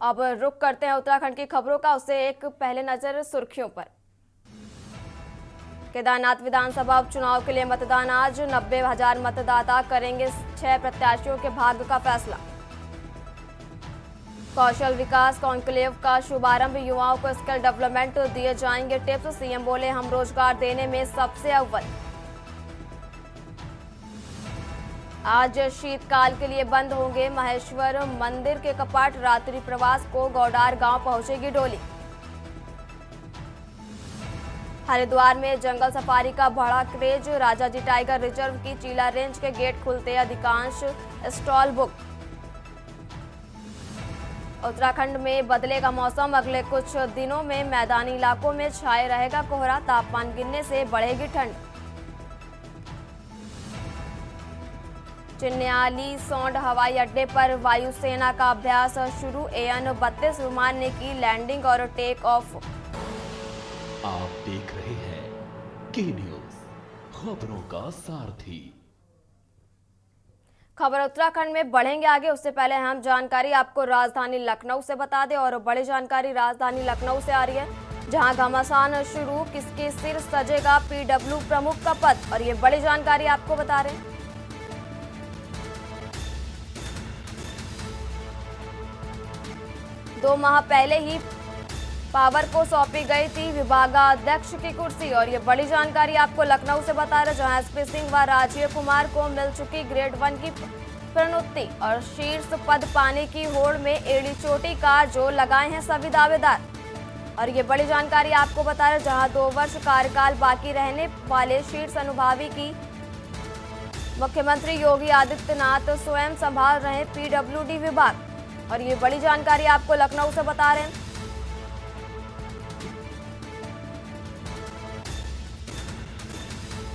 अब रुक करते हैं उत्तराखंड की खबरों का, उससे एक पहले नजर सुर्खियों पर। केदारनाथ विधानसभा उपचुनाव के लिए मतदान आज, 90,000 मतदाता करेंगे 6 प्रत्याशियों के भाग्य का फैसला। कौशल विकास कॉन्क्लेव का शुभारंभ, युवाओं को स्किल डेवलपमेंट दिए जाएंगे टिप्स, सीएम बोले हम रोजगार देने में सबसे अव्वल। आज शीतकाल के लिए बंद होंगे महेश्वर मंदिर के कपाट, रात्रि प्रवास को गौडार गांव पहुंचेगी डोली। हरिद्वार में जंगल सफारी का बढ़ा क्रेज, राजाजी टाइगर रिजर्व की चीला रेंज के गेट खुलते अधिकांश स्टॉल बुक। उत्तराखंड में बदलेगा मौसम, अगले कुछ दिनों में मैदानी इलाकों में छाए रहेगा कोहरा, तापमान गिरने से बढ़ेगी ठंड। चिन्याली सौंड हवाई अड्डे पर वायुसेना का अभ्यास शुरू, AN-32 विमान ने की लैंडिंग और टेक ऑफ। आप देख रहे हैं के न्यूज, खबरों का सारथी। खबर उत्तराखंड में बढ़ेंगे आगे, उससे पहले हम जानकारी आपको राजधानी लखनऊ से बता दें। और बड़ी जानकारी राजधानी लखनऊ से आ रही है, जहां घमासान शुरू, किसके सिर सजेगा PW प्रमुख का पद। और ये बड़ी जानकारी आपको बता रहे हैं। 2 माह पहले ही पावर को सौंपी गई थी विभागाध्यक्ष की कुर्सी। और ये बड़ी जानकारी आपको लखनऊ से बता रहे, जहां SP सिंह व राजीव कुमार को मिल चुकी ग्रेड 1 की प्रोन्नति और शीर्ष पद पाने की होड़ में एड़ी चोटी का जोर लगाए हैं सभी दावेदार। और ये बड़ी जानकारी आपको बता रहे, जहां 2 वर्ष कार्यकाल बाकी रहने वाले शीर्ष अनुभावी की मुख्यमंत्री योगी आदित्यनाथ स्वयं संभाल रहे PWD विभाग। और ये बड़ी जानकारी आपको लखनऊ से बता रहे हैं।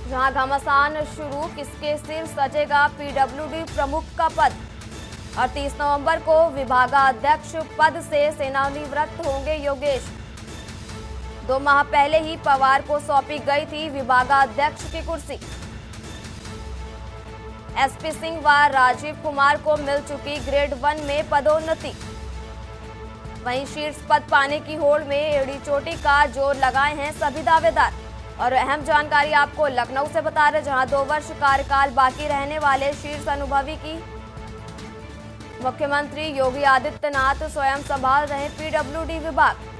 जहां घमासान शुरू, किसके सिर सजेगा PWD प्रमुख का पद। और 30 नवंबर को विभागाध्यक्ष पद से सेवानिवृत्त होंगे योगेश। 2 माह पहले ही पवार को सौंपी गई थी विभागाध्यक्ष की कुर्सी। SP सिंह व राजीव कुमार को मिल चुकी ग्रेड 1 में पदोन्नति। वहीं शीर्ष पद पाने की होड़ में एड़ी चोटी का जोर लगाए हैं सभी दावेदार। और अहम जानकारी आपको लखनऊ से बता रहे, जहां 2 वर्ष कार्यकाल बाकी रहने वाले शीर्ष अनुभवी की मुख्यमंत्री योगी आदित्यनाथ स्वयं संभाल रहे PWD विभाग।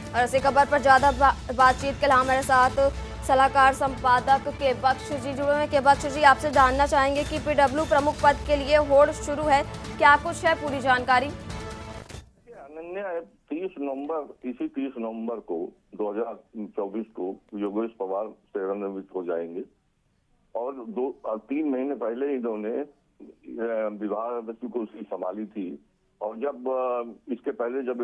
और इसी खबर पर ज्यादा बातचीत के लिए हमारे साथ सलाहकार संपादक के बख्श जी जुड़े हैं। के बख्श जी, आपसे जानना चाहेंगे कि PW प्रमुख पद के लिए होड़ शुरू है, क्या कुछ है पूरी जानकारी? अनन्या, 30 नवंबर को 2024 को योगेश पवार सेवानिवृत्त हो जाएंगे। और 3 महीने पहले इन्होंने विभाग की कुर्सी संभाली थी। और जब इसके पहले जब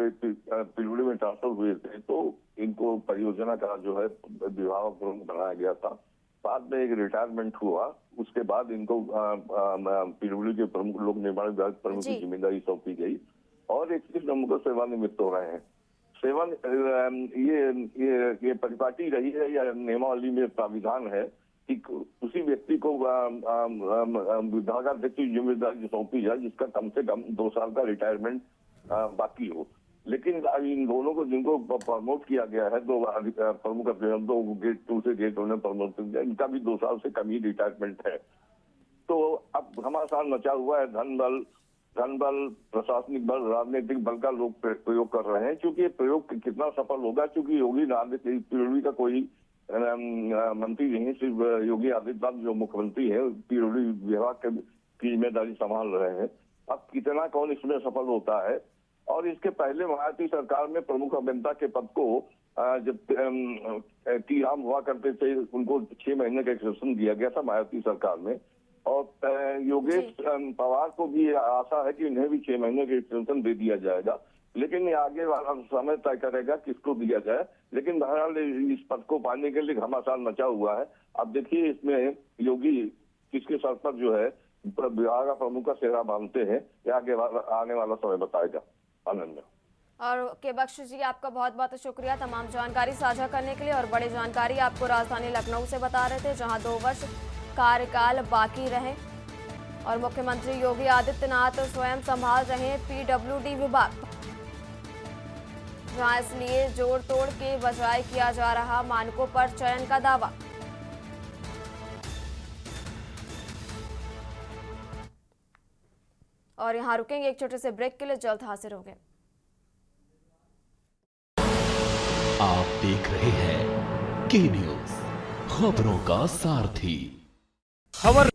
PWD में ट्रांसफर हुए थे तो इनको परियोजना का जो है विभाग प्रमुख बनाया गया था। बाद में एक रिटायरमेंट हुआ, उसके बाद इनको PWD के प्रमुख लोक निर्माण विभाग प्रमुख की जिम्मेदारी सौंपी गई और 31 नवंबर को सेवानिवृत्त हो रहे हैं। ये परिपाटी रही है या नियमावली में प्राविधान है कि उसी व्यक्ति को विभागाध्यक्ष की जिम्मेदारी सौंपी जाए जिसका कम से कम 2 साल का रिटायरमेंट बाकी हो। लेकिन इन दोनों को जिनको प्रमोट किया गया है, 2 प्रमुख 2 गेट 2 से गेट 1 में प्रमोट किया, इनका भी 2 साल से कम ही रिटायरमेंट है। तो अब घमासान मचा हुआ है। धन बल, प्रशासनिक बल, राजनीतिक बल का लोग प्रयोग कर रहे हैं। क्योंकि ये प्रयोग कितना सफल होगा, क्योंकि योगी PWD का कोई मंत्री नहीं, सिर्फ योगी आदित्यनाथ जो मुख्यमंत्री है PWD विभाग की जिम्मेदारी संभाल रहे हैं। अब कितना कौन इसमें सफल होता है। और इसके पहले मायावती सरकार में प्रमुख अभियंता के पद को जब टी राम हुआ करते थे, उनको 6 महीने का एक्सटेंशन दिया गया था मायावती सरकार में। और योगेश पवार को भी आशा है कि इन्हें भी 6 महीने का एक्सटेंशन दे दिया जाएगा। लेकिन ये आगे वाला समय तय करेगा किसको दिया जाए। लेकिन बहरहाल इस पद को पाने के लिए घमासान मचा हुआ है। अब देखिए इसमें योगी किसके सर पर जो है विभाग प्रमुख का सेहरा बांधते हैं, ये आने वाला समय बताएगा। अनन्या। और के बख्श जी, आपका बहुत बहुत शुक्रिया तमाम जानकारी साझा करने के लिए। और बड़ी जानकारी आपको राजधानी लखनऊ से बता रहे थे, जहां 2 वर्ष कार्यकाल बाकी रहे और मुख्यमंत्री योगी आदित्यनाथ स्वयं संभाल रहे हैं पीडब्ल्यूडी विभाग, जहां इसलिए जोड़ तोड़ के बजाय किया जा रहा मानकों पर चयन का दावा। और यहां रुकेंगे एक छोटे से ब्रेक के लिए, जल्द हाजिर होंगे। आप देख रहे हैं के न्यूज, खबरों का सारथी। खबर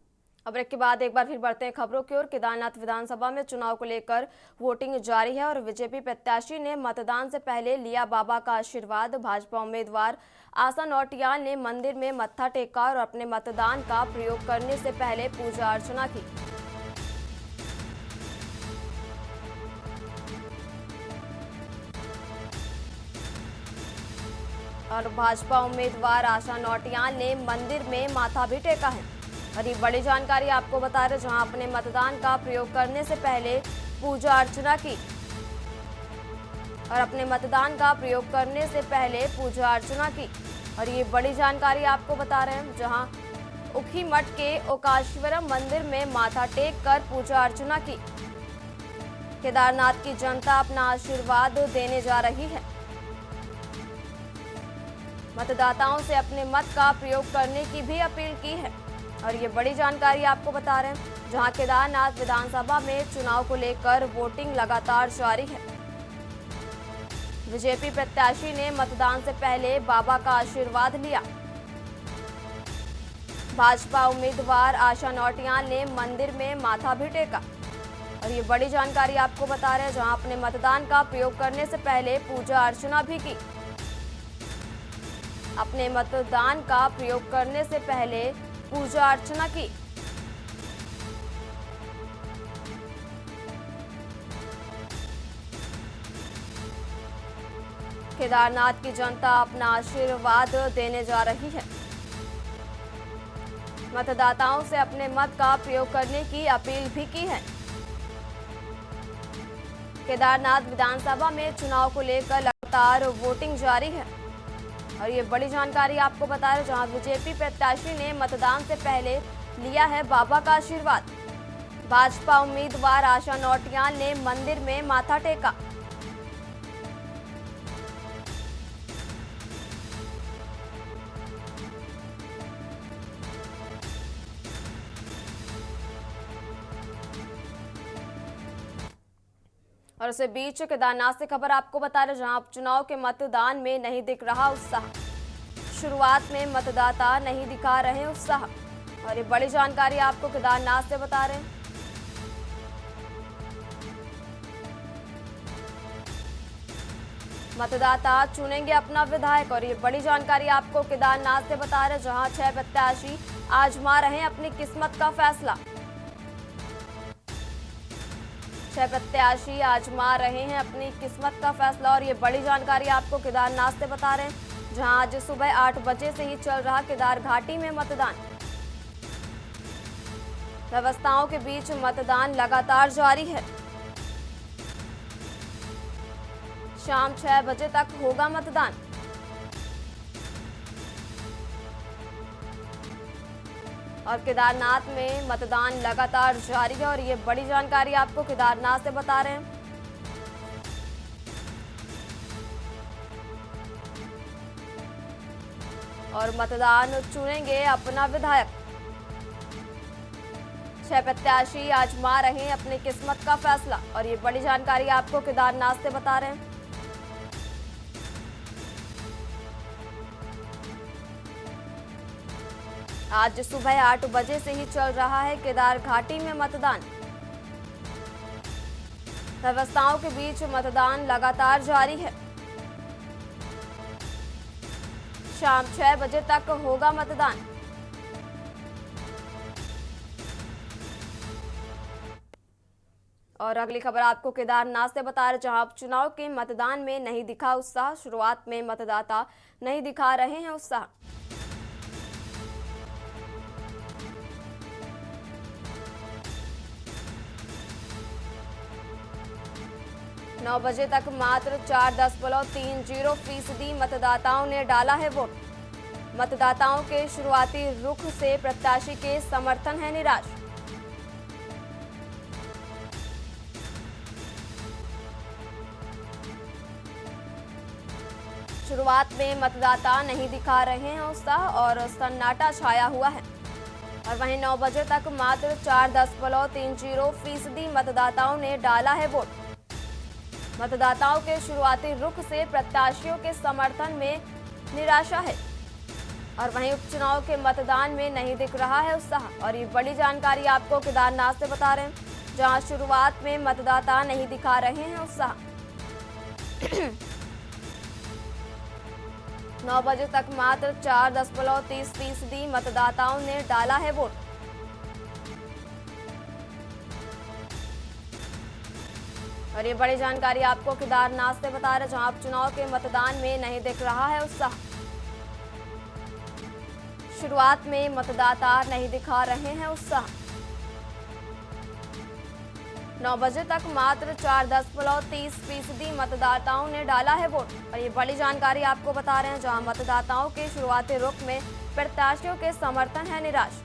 अब ब्रेक के बाद एक बार फिर बढ़ते हैं खबरों की ओर। केदारनाथ विधानसभा में चुनाव को लेकर वोटिंग जारी है और बीजेपी प्रत्याशी ने मतदान से पहले लिया बाबा का आशीर्वाद। भाजपा उम्मीदवार आशा नौटियाल ने मंदिर में मत्था टेका और अपने मतदान का प्रयोग करने से पहले पूजा अर्चना की। और भाजपा उम्मीदवार आशा नौटियाल ने मंदिर में माथा भी टेका है। और ये बड़ी जानकारी आपको बता रहे, जहां अपने मतदान का प्रयोग करने से पहले पूजा अर्चना की। और अपने मतदान का प्रयोग करने से पहले पूजा अर्चना की। और ये बड़ी जानकारी आपको बता रहे हैं, जहां उखी मठ के ओकाश्वरम मंदिर में माथा टेक कर पूजा अर्चना की। केदारनाथ की जनता अपना आशीर्वाद देने जा रही है। मतदाताओं से अपने मत का प्रयोग करने की भी अपील की है। और ये बड़ी जानकारी आपको बता रहे हैं, जहां केदारनाथ विधानसभा में चुनाव को लेकर वोटिंग लगातार जारी है। बीजेपी प्रत्याशी ने मतदान से पहले बाबा का आशीर्वाद लिया। भाजपा उम्मीदवार आशा नौटियाल ने मंदिर में माथा भी टेका। और ये बड़ी जानकारी आपको बता रहे हैं, जहां अपने मतदान का प्रयोग करने से पहले पूजा अर्चना भी की। अपने मतदान का प्रयोग करने से पहले पूजा अर्चना की। केदारनाथ की जनता अपना आशीर्वाद देने जा रही है। मतदाताओं से अपने मत का प्रयोग करने की अपील भी की है। केदारनाथ विधानसभा में चुनाव को लेकर लगातार वोटिंग जारी है। और ये बड़ी जानकारी आपको बता रहे, जहां बीजेपी प्रत्याशी ने मतदान से पहले लिया है बाबा का आशीर्वाद। भाजपा उम्मीदवार आशा नौटियाल ने मंदिर में माथा टेका। और इसी बीच केदारनाथ से खबर आपको बता रहे, जहां उपचुनाव के मतदान में नहीं दिख रहा उत्साह। शुरुआत में मतदाता नहीं दिखा रहे उत्साह। और ये बड़ी जानकारी आपको केदारनाथ से बता रहे हैं। मतदाता चुनेंगे अपना विधायक। और ये बड़ी जानकारी आपको केदारनाथ से बता रहे, जहां 6 प्रत्याशी आजमा रहे हैं अपनी किस्मत का फैसला। 6 प्रत्याशी आजमा रहे हैं अपनी किस्मत का फैसला। और ये बड़ी जानकारी आपको केदारनाथ से बता रहे हैं, जहां आज सुबह 8 बजे से ही चल रहा केदार घाटी में मतदान। व्यवस्थाओं के बीच मतदान लगातार जारी है। शाम 6 बजे तक होगा मतदान। और केदारनाथ में मतदान लगातार जारी है। और ये बड़ी जानकारी आपको केदारनाथ से बता रहे हैं। और मतदान चुनेंगे अपना विधायक। 6 प्रत्याशी आजमा रहे हैं अपनी किस्मत का फैसला। और ये बड़ी जानकारी आपको केदारनाथ से बता रहे हैं। आज सुबह 8 बजे से ही चल रहा है केदार घाटी में मतदान। व्यवस्थाओं के बीच मतदान लगातार जारी है। शाम 6 बजे तक होगा मतदान। और अगली खबर आपको केदारनाथ से बता रहे, जहां चुनाव के मतदान में नहीं दिखा उत्साह। शुरुआत में मतदाता नहीं दिखा रहे हैं उत्साह। 9 बजे तक मात्र 4.30% मतदाताओं ने डाला है वोट। मतदाताओं के शुरुआती रुख से प्रत्याशी के समर्थन है निराश। शुरुआत में मतदाता नहीं दिखा रहे हैं उत्साह और सन्नाटा छाया हुआ है। और वहीं 9 बजे तक मात्र 4.30% मतदाताओं ने डाला है वोट। मतदाताओं के शुरुआती रुख से प्रत्याशियों के समर्थन में निराशा है। और वहीं उपचुनाव के मतदान में नहीं दिख रहा है उत्साह। और ये बड़ी जानकारी आपको केदारनाथ से बता रहे हैं, जहां शुरुआत में मतदाता नहीं दिखा रहे हैं उत्साह। 9 बजे तक मात्र 4.30% मतदाताओं ने डाला है वोट। और ये बड़ी जानकारी आपको केदारनाथ से बता रहे, जहां उपचुनाव के मतदान में नहीं दिख रहा है उत्साह। शुरुआत में मतदाता नहीं दिखा रहे हैं उत्साह। 9 बजे तक मात्र 4.30% मतदाताओं ने डाला है वोट। और ये बड़ी जानकारी आपको बता रहे हैं, जहां मतदाताओं के शुरुआती रुख में प्रत्याशियों के समर्थन है निराश।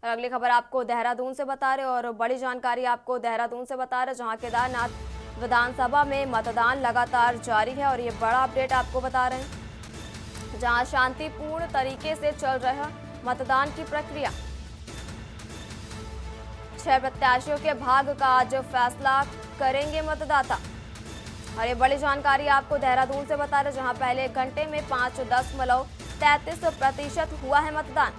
और अगली खबर आपको देहरादून से बता रहे और बड़ी जानकारी आपको देहरादून से बता रहे, जहां केदारनाथ विधानसभा में मतदान लगातार जारी है। और ये बड़ा अपडेट आपको बता रहे हैं, जहां शांतिपूर्ण तरीके से चल रहा मतदान की प्रक्रिया। 6 प्रत्याशियों के भाग्य का आज फैसला करेंगे मतदाता। और ये बड़ी जानकारी आपको देहरादून से बता रहे, जहां पहले 1 घंटे में 5.33% हुआ है मतदान।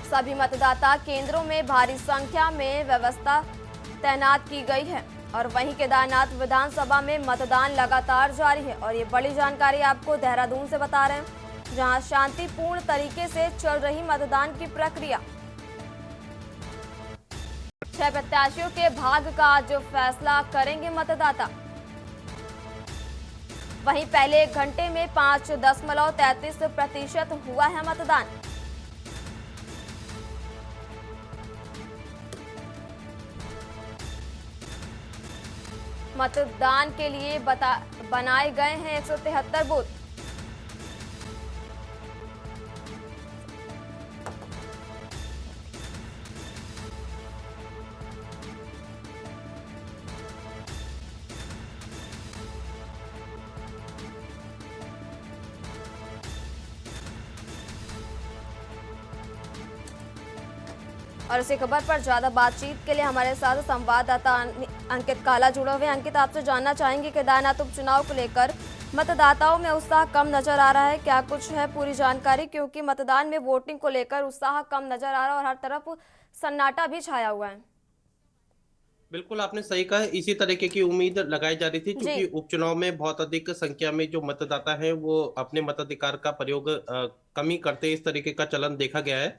सभी मतदाता केंद्रों में भारी संख्या में व्यवस्था तैनात की गई है। और वहीं केदारनाथ विधानसभा में मतदान लगातार जारी है। और ये बड़ी जानकारी आपको देहरादून से बता रहे हैं, जहां शांतिपूर्ण तरीके से चल रही मतदान की प्रक्रिया। 6 प्रत्याशियों के भाग्य का आज फैसला करेंगे मतदाता। वहीं पहले 1 घंटे में 5.33% हुआ है मतदान। मतदान के लिए बनाए गए हैं 173 बूथ। और इसी खबर पर ज्यादा बातचीत के लिए हमारे साथ संवाददाता अंकित काला जुड़े हुए हैं। अंकित, आपसे जानना चाहेंगे, केदारनाथ उपचुनाव को लेकर मतदाताओं में उत्साह कम नजर आ रहा है, क्या कुछ है पूरी जानकारी? क्योंकि मतदान में वोटिंग को लेकर उत्साह कम नजर आ रहा है और हर तरफ सन्नाटा भी छाया हुआ है। बिल्कुल, आपने सही कहा। इसी तरीके की उम्मीद लगाई जा रही थी, क्योंकि उपचुनाव में बहुत अधिक संख्या में जो मतदाता हैं वो अपने मताधिकार का प्रयोग कमी करते, इस तरीके का चलन देखा गया है।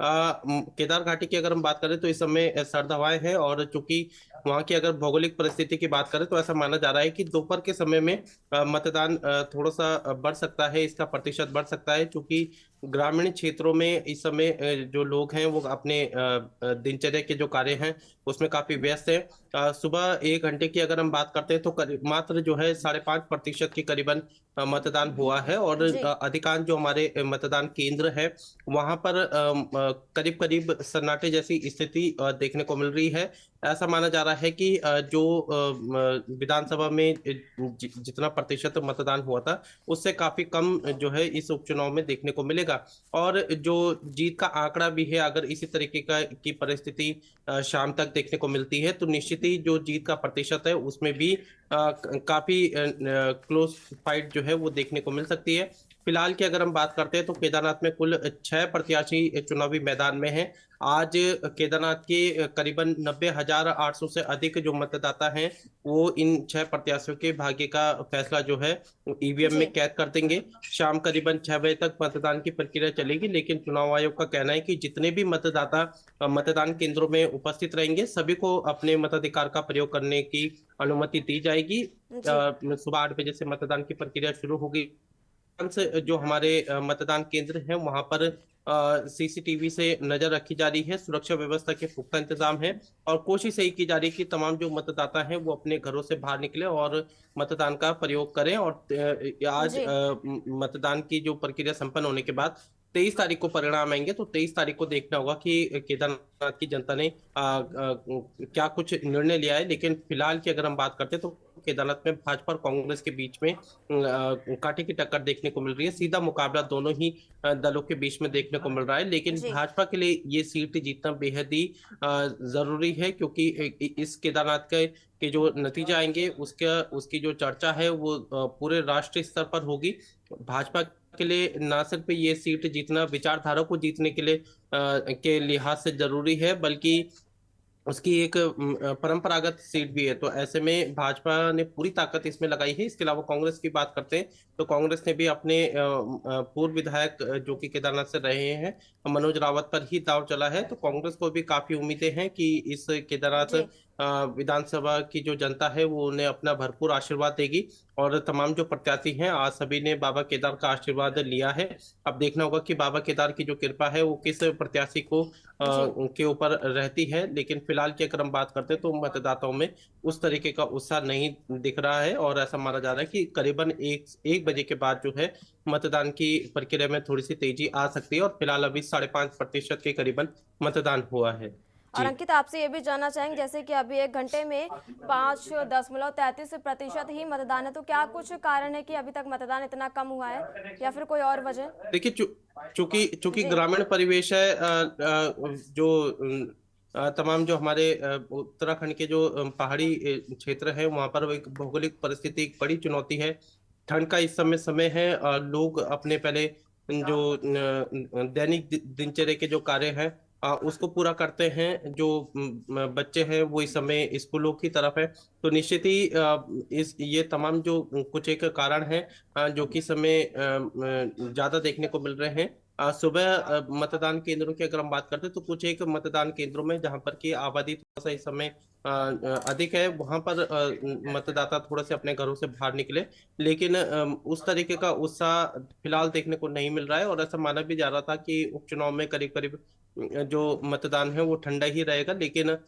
केदार घाटी की अगर हम बात करें तो इस समय सर्द हवाएं हैं। और चूंकि वहां की अगर भौगोलिक परिस्थिति की बात करें तो ऐसा माना जा रहा है कि दोपहर के समय में मतदान थोड़ा सा बढ़ सकता है, इसका प्रतिशत बढ़ सकता है, क्योंकि ग्रामीण क्षेत्रों में इस समय जो लोग हैं वो अपने दिनचर्या के जो कार्य हैं उसमें काफी व्यस्त है। सुबह 1 घंटे की अगर हम बात करते हैं तो मात्र जो है 5.5% के करीबन मतदान हुआ है। और अधिकांश जो हमारे मतदान केंद्र है वहां पर करीब करीब सन्नाटे जैसी स्थिति देखने को मिल रही है। ऐसा माना जा रहा है कि जो विधानसभा में जितना प्रतिशत मतदान हुआ था उससे काफी कम जो है इस उपचुनाव में देखने को मिलेगा। और जो जीत का आंकड़ा भी है, अगर इसी तरीके की परिस्थिति शाम तक देखने को मिलती है तो निश्चित ही जो जीत का प्रतिशत है उसमें भी काफी क्लोज फाइट जो है वो देखने को मिल सकती है। फिलहाल की अगर हम बात करते हैं तो केदारनाथ में कुल 6 प्रत्याशी चुनावी मैदान में हैं। आज केदारनाथ के करीबन 90,800 से अधिक जो मतदाता हैं वो इन 6 प्रत्याशियों के भाग्य का फैसला जो है ईवीएम जी। में कैद कर देंगे। शाम करीबन 6 बजे तक मतदान की प्रक्रिया चलेगी, लेकिन चुनाव आयोग का कहना है कि जितने भी मतदाता मतदान केंद्रों में उपस्थित रहेंगे सभी को अपने मताधिकार का प्रयोग करने की अनुमति दी जाएगी। जी। सुबह 8 बजे से मतदान की प्रक्रिया शुरू होगी। जो हमारे मतदान केंद्र हैं वहां पर सीसीटीवी से नजर रखी जा रही है, सुरक्षा व्यवस्था के पुख्ता इंतजाम है और कोशिश यही की जा रही है कि तमाम जो मतदाता हैं वो अपने घरों से बाहर निकले और मतदान का प्रयोग करें। और आज जी। मतदान की जो प्रक्रिया संपन्न होने के बाद 23 तारीख को परिणाम आएंगे, तो 23 तारीख को देखना होगा कि केदारनाथ की जनता ने क्या कुछ निर्णय लिया है। लेकिन फिलहाल की अगर हम बात करते हैं तो केदारनाथ में भाजपा और कांग्रेस के बीच में कांटे की टक्कर देखने को मिल रही है। सीधा मुकाबला दोनों ही दलों के बीच में देखने को मिल रहा है, लेकिन जी। भाजपा के लिए ये सीट जीतना बेहद ही जरूरी है, क्योंकि इस केदारनाथ के जो नतीजे आएंगे उसकी जो चर्चा है वो पूरे राष्ट्रीय स्तर पर होगी। भाजपा के लिए ना सिर्फ ये सीट जीतना विचारधारा को जीतने के लिए के लिहाज से जरूरी है, बल्कि उसकी एक परंपरागत सीट भी है। तो ऐसे में भाजपा ने पूरी ताकत इसमें लगाई है। इसके अलावा कांग्रेस की बात करते हैं तो कांग्रेस ने भी अपने पूर्व विधायक जो कि केदारनाथ से रहे हैं मनोज रावत पर ही दांव चला है। तो कांग्रेस को भी काफी उम्मीदें हैं कि इस केदारनाथ जी। विधानसभा की जो जनता है वो उन्हें अपना भरपूर आशीर्वाद देगी। और तमाम जो प्रत्याशी हैं आज सभी ने बाबा केदार का आशीर्वाद लिया है। अब देखना होगा कि बाबा केदार की जो कृपा है वो किस प्रत्याशी को के ऊपर रहती है। लेकिन फिलहाल की अगर हम बात करते हैं तो मतदाताओं में उस तरीके का उत्साह नहीं दिख रहा है और ऐसा माना जा रहा है कि करीबन एक बजे के बाद जो है मतदान की प्रक्रिया में थोड़ी सी तेजी आ सकती है। और फिलहाल अभी 5.5% के करीबन मतदान हुआ है। और जी। अंकित, आपसे ये भी जानना चाहेंगे जैसे कि अभी 1 घंटे में 5.33% ही मतदान है, तो क्या कुछ कारण है कि अभी तक मतदान इतना कम हुआ है या फिर कोई और वजह? देखिए, चूंकि जी। ग्रामीण परिवेश है, जो तमाम जो हमारे उत्तराखंड के जो पहाड़ी क्षेत्र है वहां पर एक भौगोलिक परिस्थिति एक बड़ी चुनौती है। ठंड का इस समय है, लोग अपने पहले जो दैनिक दिनचर्या के जो कार्य हैं उसको पूरा करते हैं। जो बच्चे हैं वो इस समय स्कूलों की तरफ है। तो निश्चित ही इस ये तमाम जो कुछ एक कारण है जो कि समय ज्यादा देखने को मिल रहे हैं। सुबह मतदान केंद्रों की अगर हम बात करते हैं तो कुछ एक मतदान केंद्रों में जहां पर की आबादी थोड़ा सा इस समय अधिक है वहां पर मतदाता थोड़ा से अपने घरों से बाहर निकले, लेकिन उस तरीके का उत्साह फिलहाल देखने को नहीं मिल रहा है। और ऐसा माना भी जा रहा था कि उपचुनाव में करीब करीब जो मतदान है वो ठंडा ही रहेगा, लेकिन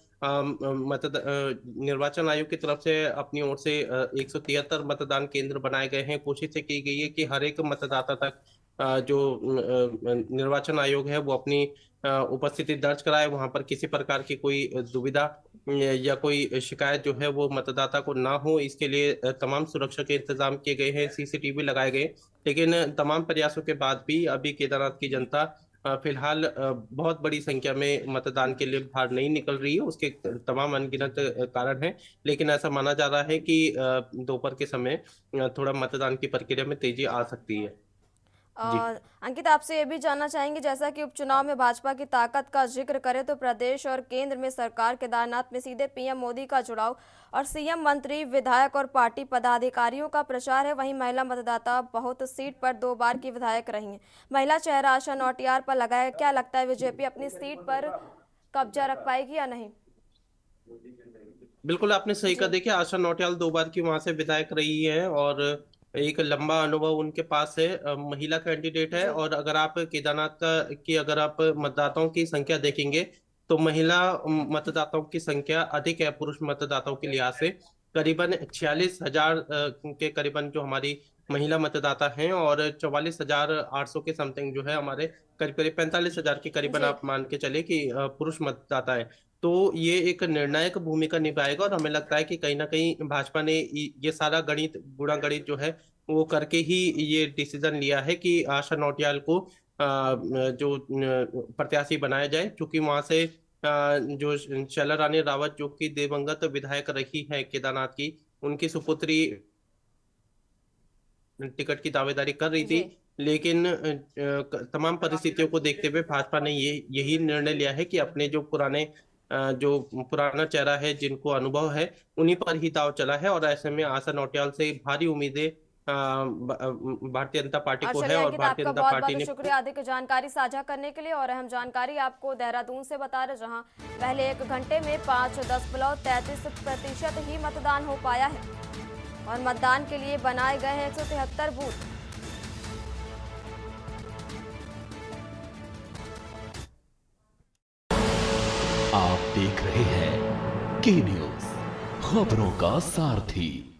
निर्वाचन आयोग की तरफ से अपनी ओर से 173 मतदान केंद्र बनाए गए हैं। कोशिश की गई है कि हर एक मतदाता तक जो निर्वाचन आयोग है वो अपनी उपस्थिति दर्ज कराए, वहां पर किसी प्रकार की कोई दुविधा या कोई शिकायत जो है वो मतदाता को ना हो, इसके लिए तमाम सुरक्षा के इंतजाम किए गए हैं, सीसीटीवी लगाए गए। लेकिन तमाम प्रयासों के बाद भी अभी केदारनाथ की जनता फिलहाल बहुत बड़ी संख्या में मतदान के लिए बाहर नहीं निकल रही है। उसके तमाम अनगिनत कारण हैं, लेकिन ऐसा माना जा रहा है कि दोपहर के समय थोड़ा मतदान की प्रक्रिया में तेजी आ सकती है। जी। और अंकित, आपसे ये भी जानना चाहेंगे जैसा कि उपचुनाव में भाजपा की ताकत का जिक्र करें तो प्रदेश और केंद्र में सरकार केदारनाथ में सीधे पीएम मोदी का जुड़ाव और सीएम, मंत्री, विधायक और पार्टी पदाधिकारियों का प्रचार है। वहीं महिला मतदाता बहुत सीट पर 2 बार की विधायक रही हैं। महिला चेहरा आशा नौटियाल पर लगा है, क्या लगता है बीजेपी अपनी सीट पर कब्जा रख पाएगी या नहीं? बिल्कुल आपने सही कहा। जी। देखिए, आशा नौटियाल 2 बार की वहां से विधायक रही है और एक लंबा अनुभव उनके पास है। महिला कैंडिडेट है जी। और अगर आप केदारनाथ की अगर आप मतदाताओं की संख्या देखेंगे तो महिला मतदाताओं की संख्या अधिक है पुरुष मतदाताओं के लिहाज से। करीबन 46,000 के करीबन जो हमारी महिला मतदाता हैं और 44,800 के समथिंग जो है हमारे करीब करीब 45,000 के करीबन जी। आप मान के चले कि पुरुष मतदाता है। तो ये एक निर्णायक भूमिका निभाएगा और हमें लगता है कि कहीं ना कहीं भाजपा ने ये सारा गणित, गुणा गणित जो है वो करके ही ये डिसीजन लिया है कि आशा नौटियाल को जो प्रत्याशी बनाया जाए। क्योंकि वहां से जो शैला रानी रावत जो कि दिवंगत विधायक रही है केदारनाथ की, उनकी सुपुत्री टिकट की दावेदारी कर रही थी। जी। लेकिन तमाम परिस्थितियों को देखते हुए भाजपा ने यही निर्णय लिया है कि अपने जो पुराना चेहरा है, जिनको अनुभव है, उन्हीं पर ही दाव चला है। और ऐसे में आशा नौटियाल से भारी उम्मीदें भारतीय जनता पार्टी को है। चलिए और अंकित, भारतीय आपका जनता बहुत पार्टी बहुत ने शुक्रिया अधिक जानकारी साझा करने के लिए। और अहम जानकारी आपको देहरादून से बता रहे, जहां पहले 1 घंटे में 5.33% ही मतदान हो पाया है और मतदान के लिए बनाए गए हैं 173 बूथ। आप देख रहे हैं के न्यूज, खबरों का सारथी।